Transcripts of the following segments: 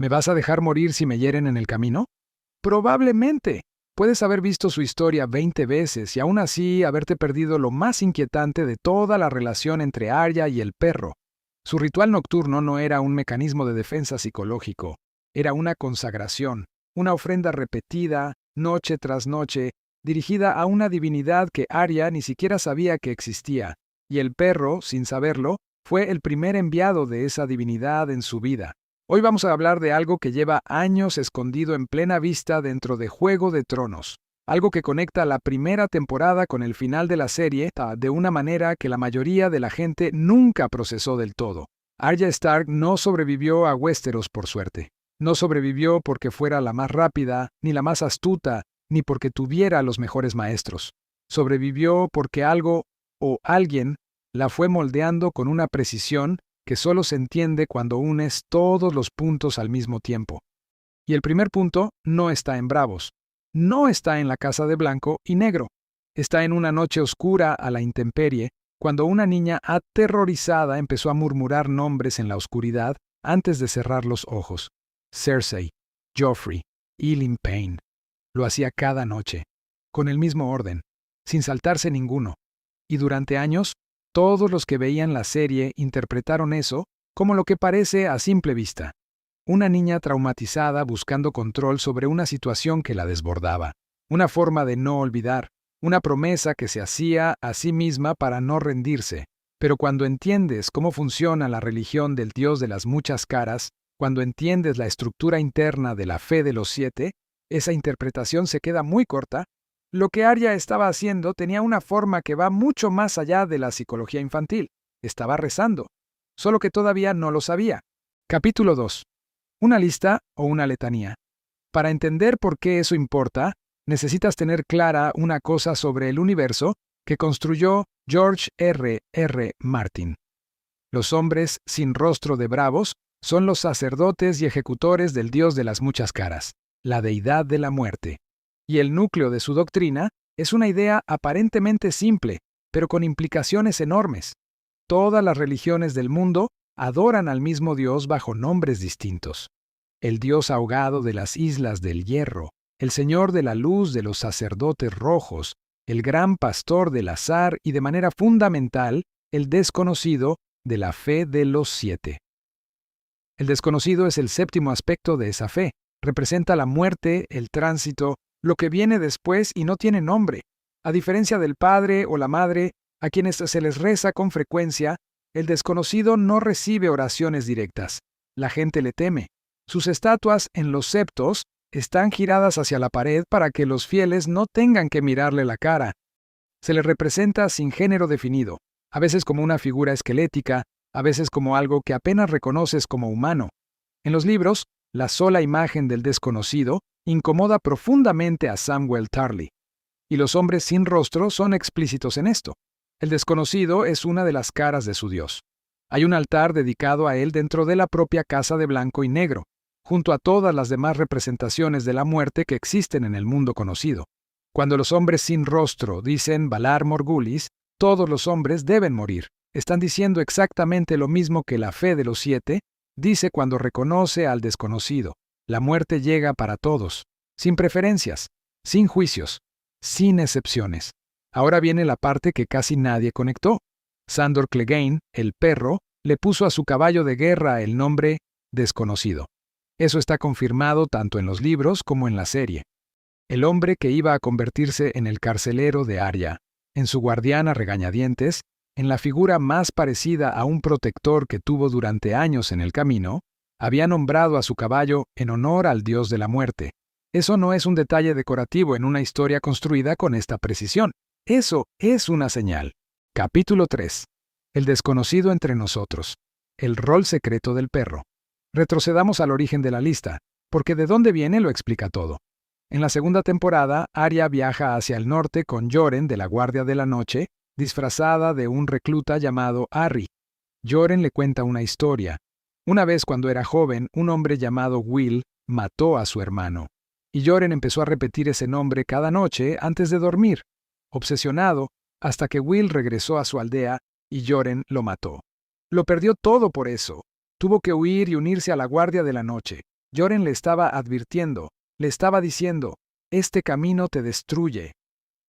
¿Me vas a dejar morir si me hieren en el camino? Probablemente. Puedes haber visto su historia 20 veces y aún así haberte perdido lo más inquietante de toda la relación entre Arya y el perro. Su ritual nocturno no era un mecanismo de defensa psicológico, era una consagración, una ofrenda repetida, noche tras noche, dirigida a una divinidad que Arya ni siquiera sabía que existía, y el perro, sin saberlo, fue el primer enviado de esa divinidad en su vida. Hoy vamos a hablar de algo que lleva años escondido en plena vista dentro de Juego de Tronos, algo que conecta la primera temporada con el final de la serie de una manera que la mayoría de la gente nunca procesó del todo. Arya Stark no sobrevivió a Westeros por suerte. No sobrevivió porque fuera la más rápida, ni la más astuta, ni porque tuviera los mejores maestros. Sobrevivió porque algo o alguien la fue moldeando con una precisión que solo se entiende cuando unes todos los puntos al mismo tiempo. Y el primer punto no está en Bravos, no está en la casa de blanco y negro, está en una noche oscura a la intemperie, cuando una niña aterrorizada empezó a murmurar nombres en la oscuridad antes de cerrar los ojos. Cersei, Joffrey, Ilyn Payne. Lo hacía cada noche, con el mismo orden, sin saltarse ninguno. Y durante años, todos los que veían la serie interpretaron eso como lo que parece a simple vista. Una niña traumatizada buscando control sobre una situación que la desbordaba. Una forma de no olvidar, una promesa que se hacía a sí misma para no rendirse. Pero cuando entiendes cómo funciona la religión del Dios de las muchas caras, cuando entiendes la estructura interna de la fe de los 7, esa interpretación se queda muy corta. Lo que Arya estaba haciendo tenía una forma que va mucho más allá de la psicología infantil. Estaba rezando, solo que todavía no lo sabía. Capítulo 2. Una lista o una letanía. Para entender por qué eso importa, necesitas tener clara una cosa sobre el universo que construyó George R. Martin. Los hombres sin rostro de bravos son los sacerdotes y ejecutores del Dios de las muchas caras, la deidad de la muerte. Y el núcleo de su doctrina es una idea aparentemente simple, pero con implicaciones enormes. Todas las religiones del mundo adoran al mismo Dios bajo nombres distintos. El Dios ahogado de las Islas del Hierro, el Señor de la Luz de los sacerdotes rojos, el gran pastor del azar y de manera fundamental, el desconocido de la fe de los 7. El desconocido es el séptimo aspecto de esa fe. Representa la muerte, el tránsito, lo que viene después y no tiene nombre. A diferencia del padre o la madre, a quienes se les reza con frecuencia, el desconocido no recibe oraciones directas. La gente le teme. Sus estatuas en los septos están giradas hacia la pared para que los fieles no tengan que mirarle la cara. Se le representa sin género definido, a veces como una figura esquelética, a veces como algo que apenas reconoces como humano. En los libros, la sola imagen del desconocido incomoda profundamente a Samwell Tarly. Y los hombres sin rostro son explícitos en esto. El desconocido es una de las caras de su Dios. Hay un altar dedicado a él dentro de la propia casa de blanco y negro, junto a todas las demás representaciones de la muerte que existen en el mundo conocido. Cuando los hombres sin rostro dicen Valar Morghulis, todos los hombres deben morir. Están diciendo exactamente lo mismo que la fe de los 7 dice cuando reconoce al desconocido. La muerte llega para todos, sin preferencias, sin juicios, sin excepciones. Ahora viene la parte que casi nadie conectó. Sandor Clegane, el perro, le puso a su caballo de guerra el nombre desconocido. Eso está confirmado tanto en los libros como en la serie. El hombre que iba a convertirse en el carcelero de Arya, en su guardián a regañadientes, en la figura más parecida a un protector que tuvo durante años en el camino, había nombrado a su caballo en honor al dios de la muerte. Eso no es un detalle decorativo en una historia construida con esta precisión. Eso es una señal. Capítulo 3. El desconocido entre nosotros. El rol secreto del perro. Retrocedamos al origen de la lista, porque de dónde viene lo explica todo. En la segunda temporada, Arya viaja hacia el norte con Yoren de la Guardia de la Noche, disfrazada de un recluta llamado Arry. Yoren le cuenta una historia. Una vez cuando era joven, un hombre llamado Will mató a su hermano. Y Yoren empezó a repetir ese nombre cada noche antes de dormir, obsesionado, hasta que Will regresó a su aldea y Yoren lo mató. Lo perdió todo por eso. Tuvo que huir y unirse a la Guardia de la Noche. Yoren le estaba advirtiendo, le estaba diciendo, este camino te destruye.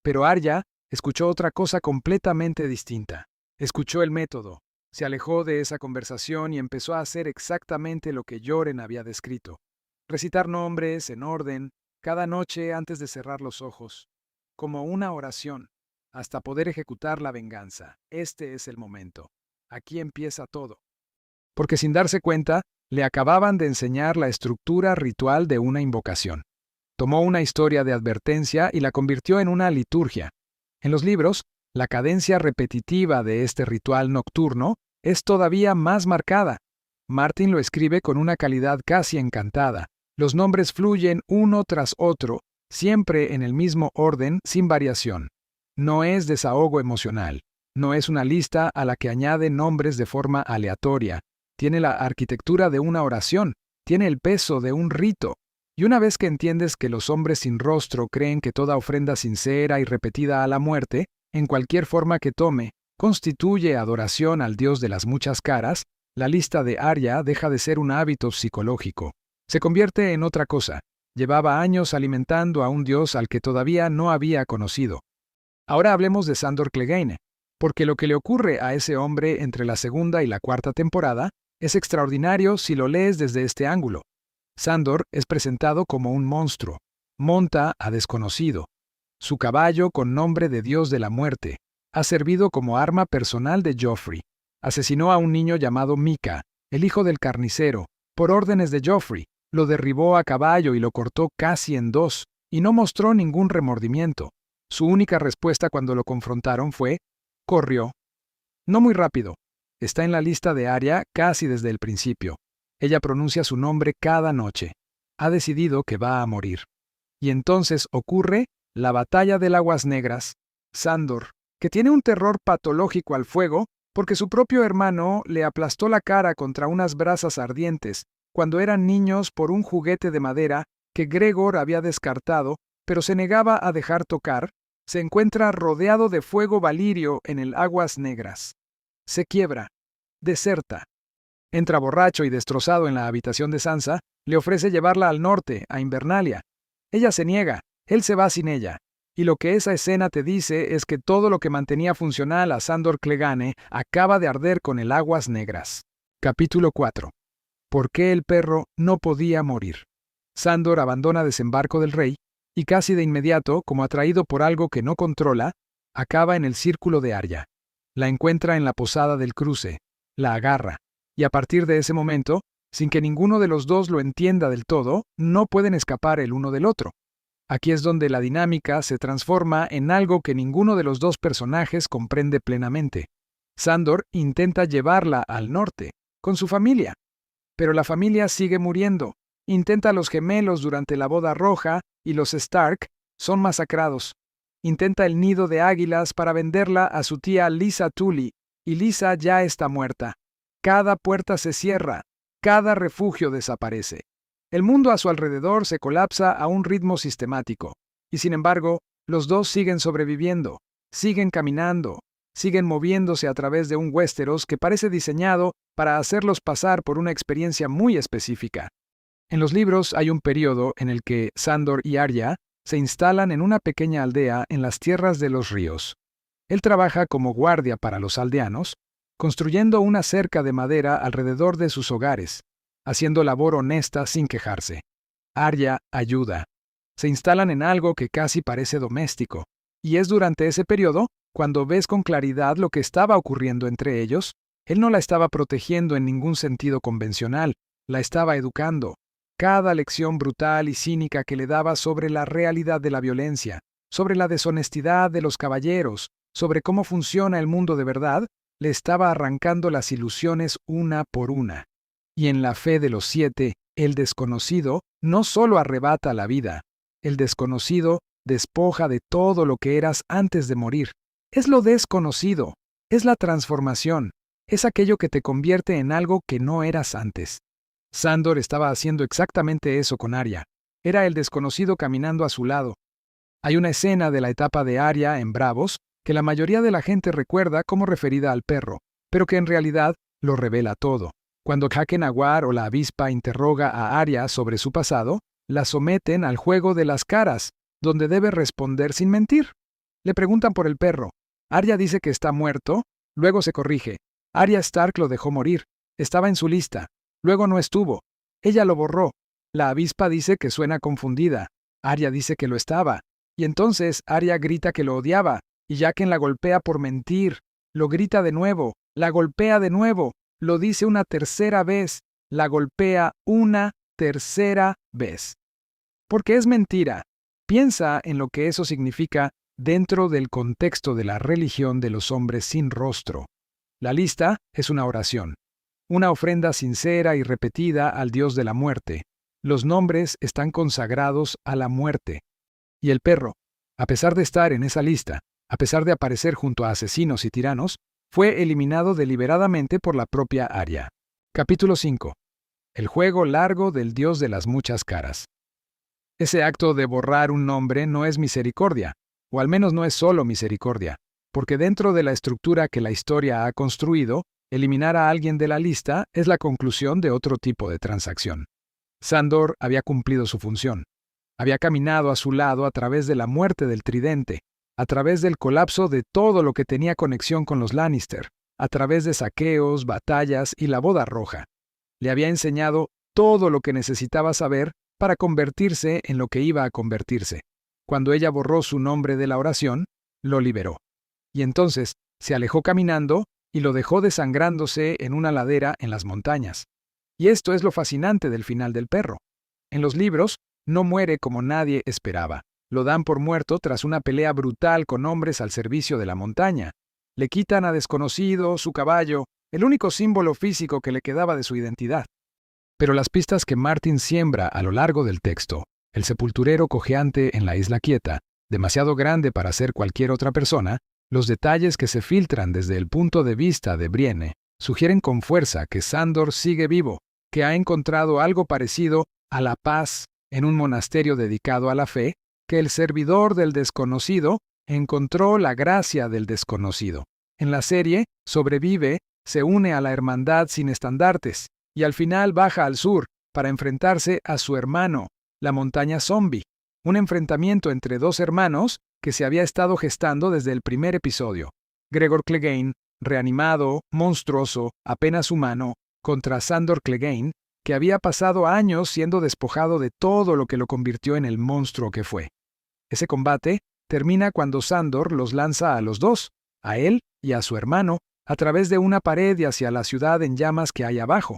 Pero Arya escuchó otra cosa completamente distinta. Escuchó el método, se alejó de esa conversación y empezó a hacer exactamente lo que Yoren había descrito. Recitar nombres en orden, cada noche antes de cerrar los ojos, como una oración, hasta poder ejecutar la venganza. Este es el momento. Aquí empieza todo. Porque sin darse cuenta, le acababan de enseñar la estructura ritual de una invocación. Tomó una historia de advertencia y la convirtió en una liturgia. En los libros, la cadencia repetitiva de este ritual nocturno es todavía más marcada. Martin lo escribe con una calidad casi encantada. Los nombres fluyen uno tras otro, siempre en el mismo orden, sin variación. No es desahogo emocional. No es una lista a la que añade nombres de forma aleatoria. Tiene la arquitectura de una oración. Tiene el peso de un rito. Y una vez que entiendes que los hombres sin rostro creen que toda ofrenda sincera y repetida a la muerte, en cualquier forma que tome, constituye adoración al Dios de las muchas caras, la lista de Arya deja de ser un hábito psicológico. Se convierte en otra cosa. Llevaba años alimentando a un Dios al que todavía no había conocido. Ahora hablemos de Sandor Clegane, porque lo que le ocurre a ese hombre entre la segunda y la cuarta temporada es extraordinario si lo lees desde este ángulo. Sandor es presentado como un monstruo. Monta a desconocido. Su caballo, con nombre de Dios de la muerte, ha servido como arma personal de Joffrey. Asesinó a un niño llamado Mika, el hijo del carnicero, por órdenes de Joffrey. Lo derribó a caballo y lo cortó casi en dos, y no mostró ningún remordimiento. Su única respuesta cuando lo confrontaron fue: corrió. No muy rápido. Está en la lista de Arya casi desde el principio. Ella pronuncia su nombre cada noche. Ha decidido que va a morir. Y entonces ocurre la batalla del Aguas Negras. Sandor, que tiene un terror patológico al fuego, porque su propio hermano le aplastó la cara contra unas brasas ardientes cuando eran niños por un juguete de madera que Gregor había descartado, pero se negaba a dejar tocar, se encuentra rodeado de fuego valirio en el Aguas Negras. Se quiebra. Deserta. Entra borracho y destrozado en la habitación de Sansa, le ofrece llevarla al norte, a Invernalia. Ella se niega, él se va sin ella. Y lo que esa escena te dice es que todo lo que mantenía funcional a Sandor Clegane acaba de arder con el Aguas Negras. Capítulo 4. ¿Por qué el perro no podía morir? Sandor abandona Desembarco del Rey, y casi de inmediato, como atraído por algo que no controla, acaba en el círculo de Arya. La encuentra en la posada del cruce, la agarra. Y a partir de ese momento, sin que ninguno de los dos lo entienda del todo, no pueden escapar el uno del otro. Aquí es donde la dinámica se transforma en algo que ninguno de los dos personajes comprende plenamente. Sandor intenta llevarla al norte, con su familia. Pero la familia sigue muriendo. Intenta a los gemelos durante la boda roja y los Stark son masacrados. Intenta el nido de águilas para venderla a su tía Lysa Tully, y Lysa ya está muerta. Cada puerta se cierra, cada refugio desaparece. El mundo a su alrededor se colapsa a un ritmo sistemático, y sin embargo, los dos siguen sobreviviendo, siguen caminando, siguen moviéndose a través de un Westeros que parece diseñado para hacerlos pasar por una experiencia muy específica. En los libros hay un periodo en el que Sandor y Arya se instalan en una pequeña aldea en las tierras de los ríos. Él trabaja como guardia para los aldeanos, construyendo una cerca de madera alrededor de sus hogares, haciendo labor honesta sin quejarse. Arya ayuda. Se instalan en algo que casi parece doméstico, y es durante ese periodo cuando ves con claridad lo que estaba ocurriendo entre ellos. Él no la estaba protegiendo en ningún sentido convencional, la estaba educando. Cada lección brutal y cínica que le daba sobre la realidad de la violencia, sobre la deshonestidad de los caballeros, sobre cómo funciona el mundo de verdad, le estaba arrancando las ilusiones una por una. Y en la fe de los 7, el desconocido no solo arrebata la vida, el desconocido despoja de todo lo que eras antes de morir. Es lo desconocido, es la transformación, es aquello que te convierte en algo que no eras antes. Sandor estaba haciendo exactamente eso con Arya. Era el desconocido caminando a su lado. Hay una escena de la etapa de Arya en Bravos que la mayoría de la gente recuerda como referida al perro, pero que en realidad lo revela todo. Cuando Hakenaguar o la avispa interroga a Arya sobre su pasado, la someten al juego de las caras, donde debe responder sin mentir. Le preguntan por el perro. Arya dice que está muerto, luego se corrige. Arya Stark lo dejó morir. Estaba en su lista. Luego no estuvo. Ella lo borró. La avispa dice que suena confundida. Arya dice que lo estaba. Y entonces Arya grita que lo odiaba, y Jaqen la golpea por mentir. Lo grita de nuevo, la golpea de nuevo, lo dice una tercera vez, la golpea una tercera vez. Porque es mentira. Piensa en lo que eso significa dentro del contexto de la religión de los hombres sin rostro. La lista es una oración, una ofrenda sincera y repetida al Dios de la muerte. Los nombres están consagrados a la muerte. Y el perro, a pesar de estar en esa lista, a pesar de aparecer junto a asesinos y tiranos, fue eliminado deliberadamente por la propia Arya. Capítulo 5. El juego largo del Dios de las muchas caras. Ese acto de borrar un nombre no es misericordia, o al menos no es solo misericordia, porque dentro de la estructura que la historia ha construido, eliminar a alguien de la lista es la conclusión de otro tipo de transacción. Sandor había cumplido su función. Había caminado a su lado a través de la muerte del tridente, a través del colapso de todo lo que tenía conexión con los Lannister, a través de saqueos, batallas y la boda roja. Le había enseñado todo lo que necesitaba saber para convertirse en lo que iba a convertirse. Cuando ella borró su nombre de la oración, lo liberó. Y entonces se alejó caminando y lo dejó desangrándose en una ladera en las montañas. Y esto es lo fascinante del final del perro. En los libros, no muere como nadie esperaba. Lo dan por muerto tras una pelea brutal con hombres al servicio de la montaña. Le quitan a Desconocido, su caballo, el único símbolo físico que le quedaba de su identidad. Pero las pistas que Martin siembra a lo largo del texto, el sepulturero cojeante en la isla quieta, demasiado grande para ser cualquier otra persona, los detalles que se filtran desde el punto de vista de Brienne, sugieren con fuerza que Sandor sigue vivo, que ha encontrado algo parecido a la paz en un monasterio dedicado a la fe, que el servidor del desconocido encontró la gracia del desconocido. En la serie, sobrevive, se une a la hermandad sin estandartes, y al final baja al sur para enfrentarse a su hermano, la montaña zombie, un enfrentamiento entre dos hermanos que se había estado gestando desde el primer episodio. Gregor Clegane, reanimado, monstruoso, apenas humano, contra Sandor Clegane, que había pasado años siendo despojado de todo lo que lo convirtió en el monstruo que fue. Ese combate termina cuando Sandor los lanza a los dos, a él y a su hermano, a través de una pared y hacia la ciudad en llamas que hay abajo.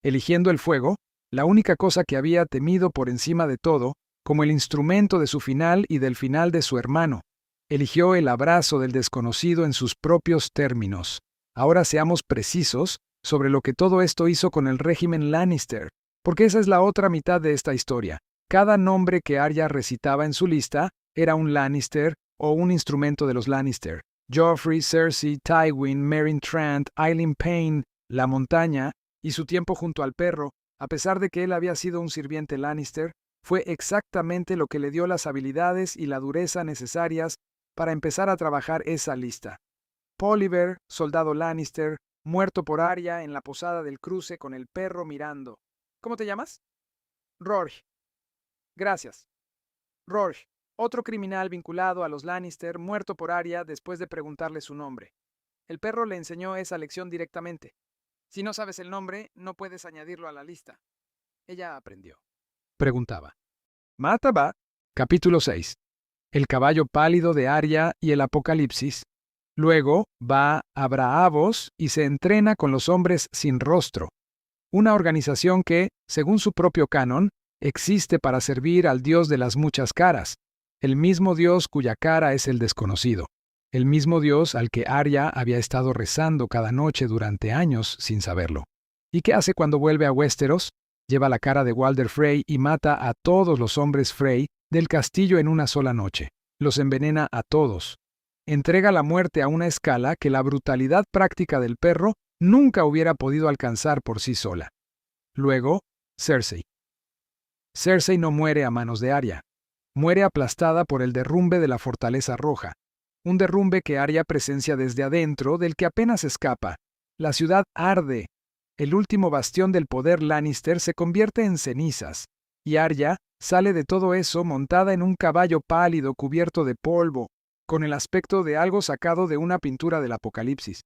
Eligiendo el fuego, la única cosa que había temido por encima de todo, como el instrumento de su final y del final de su hermano. Eligió el abrazo del desconocido en sus propios términos. Ahora seamos precisos sobre lo que todo esto hizo con el régimen Lannister, porque esa es la otra mitad de esta historia. Cada nombre que Arya recitaba en su lista era un Lannister o un instrumento de los Lannister. Joffrey, Cersei, Tywin, Meryn Trant, Eileen Payne, la montaña y su tiempo junto al perro, a pesar de que él había sido un sirviente Lannister, fue exactamente lo que le dio las habilidades y la dureza necesarias para empezar a trabajar esa lista. Polliver, soldado Lannister, muerto por Arya en la posada del cruce con el perro mirando. ¿Cómo te llamas? Rorge. Gracias. Rorge, otro criminal vinculado a los Lannister, muerto por Arya después de preguntarle su nombre. El perro le enseñó esa lección directamente. Si no sabes el nombre, no puedes añadirlo a la lista. Ella aprendió. Preguntaba. Mataba. Capítulo 6. El caballo pálido de Arya y el Apocalipsis. Luego va a Braavos y se entrena con los hombres sin rostro, una organización que, según su propio canon, existe para servir al Dios de las muchas caras, el mismo Dios cuya cara es el desconocido, el mismo Dios al que Arya había estado rezando cada noche durante años sin saberlo. ¿Y qué hace cuando vuelve a Westeros? Lleva la cara de Walder Frey y mata a todos los hombres Frey del castillo en una sola noche. Los envenena a todos. Entrega la muerte a una escala que la brutalidad práctica del perro nunca hubiera podido alcanzar por sí sola. Luego, Cersei. Cersei no muere a manos de Arya. Muere aplastada por el derrumbe de la Fortaleza Roja. Un derrumbe que Arya presencia desde adentro, del que apenas escapa. La ciudad arde. El último bastión del poder Lannister se convierte en cenizas, y Arya sale de todo eso montada en un caballo pálido cubierto de polvo, con el aspecto de algo sacado de una pintura del Apocalipsis.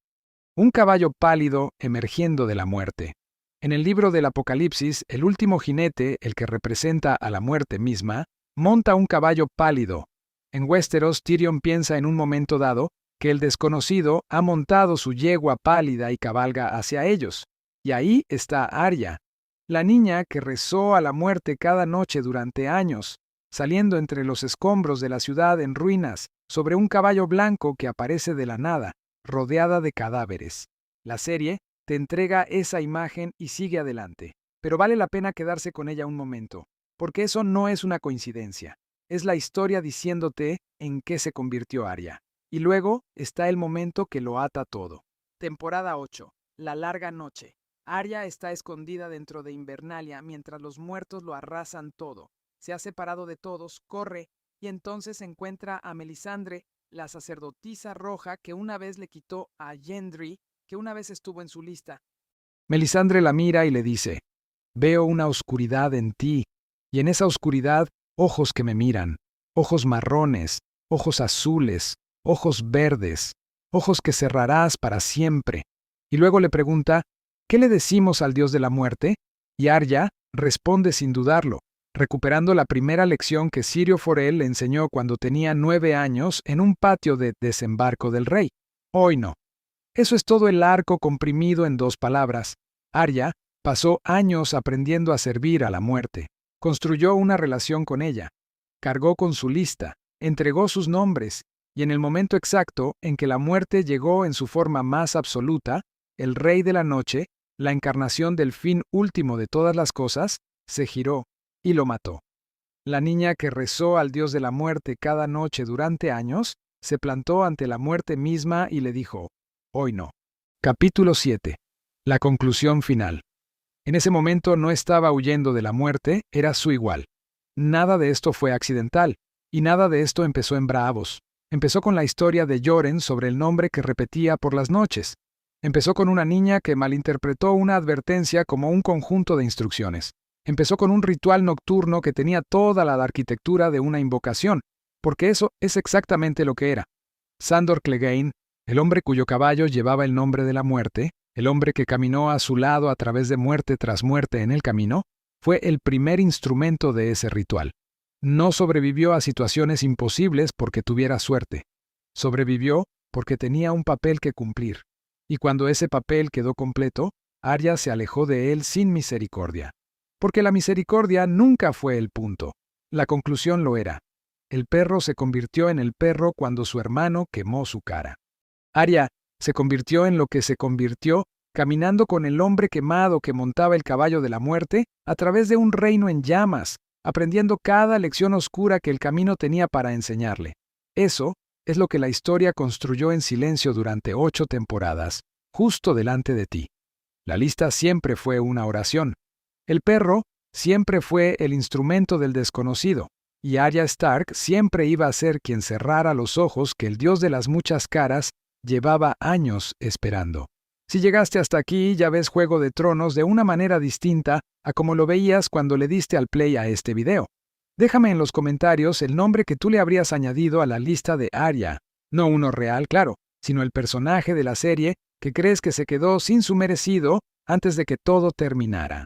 Un caballo pálido emergiendo de la muerte. En el libro del Apocalipsis, el último jinete, el que representa a la muerte misma, monta un caballo pálido. En Westeros, Tyrion piensa en un momento dado que el desconocido ha montado su yegua pálida y cabalga hacia ellos. Y ahí está Arya, la niña que rezó a la muerte cada noche durante años, saliendo entre los escombros de la ciudad en ruinas, sobre un caballo blanco que aparece de la nada, rodeada de cadáveres. La serie te entrega esa imagen y sigue adelante. Pero vale la pena quedarse con ella un momento, porque eso no es una coincidencia. Es la historia diciéndote en qué se convirtió Arya. Y luego está el momento que lo ata todo. Temporada 8. La larga noche. Arya está escondida dentro de Invernalia mientras los muertos lo arrasan todo. Se ha separado de todos, corre, y entonces encuentra a Melisandre, la sacerdotisa roja que una vez le quitó a Gendry, que una vez estuvo en su lista. Melisandre la mira y le dice: «Veo una oscuridad en ti, y en esa oscuridad ojos que me miran, ojos marrones, ojos azules, ojos verdes, ojos que cerrarás para siempre». Y luego le pregunta: «¿Qué le decimos al dios de la muerte?». Y Arya responde sin dudarlo, recuperando la primera lección que Syrio Forel le enseñó cuando tenía 9 años en un patio de Desembarco del Rey. Hoy no. Eso es todo el arco comprimido en 2 palabras. Arya pasó años aprendiendo a servir a la muerte. Construyó una relación con ella. Cargó con su lista, entregó sus nombres, y en el momento exacto en que la muerte llegó en su forma más absoluta, el Rey de la Noche, la encarnación del fin último de todas las cosas, se giró y lo mató. La niña que rezó al dios de la muerte cada noche durante años, se plantó ante la muerte misma y le dijo: «Hoy no». Capítulo 7. La conclusión final. En ese momento no estaba huyendo de la muerte, era su igual. Nada de esto fue accidental, y nada de esto empezó en Braavos. Empezó con la historia de Yoren sobre el nombre que repetía por las noches. Empezó con una niña que malinterpretó una advertencia como un conjunto de instrucciones. Empezó con un ritual nocturno que tenía toda la arquitectura de una invocación, porque eso es exactamente lo que era. Sandor Clegane, el hombre cuyo caballo llevaba el nombre de la muerte, el hombre que caminó a su lado a través de muerte tras muerte en el camino, fue el primer instrumento de ese ritual. No sobrevivió a situaciones imposibles porque tuviera suerte. Sobrevivió porque tenía un papel que cumplir. Y cuando ese papel quedó completo, Arya se alejó de él sin misericordia. Porque la misericordia nunca fue el punto. La conclusión lo era. El perro se convirtió en el perro cuando su hermano quemó su cara. Arya se convirtió en lo que se convirtió caminando con el hombre quemado que montaba el caballo de la muerte a través de un reino en llamas, aprendiendo cada lección oscura que el camino tenía para enseñarle. Eso es lo que la historia construyó en silencio durante 8 temporadas, justo delante de ti. La lista siempre fue una oración. El perro siempre fue el instrumento del desconocido, y Arya Stark siempre iba a ser quien cerrara los ojos que el dios de las muchas caras llevaba años esperando. Si llegaste hasta aquí, ya ves Juego de Tronos de una manera distinta a como lo veías cuando le diste al play a este video. Déjame en los comentarios el nombre que tú le habrías añadido a la lista de Arya. No uno real, claro, sino el personaje de la serie que crees que se quedó sin su merecido antes de que todo terminara.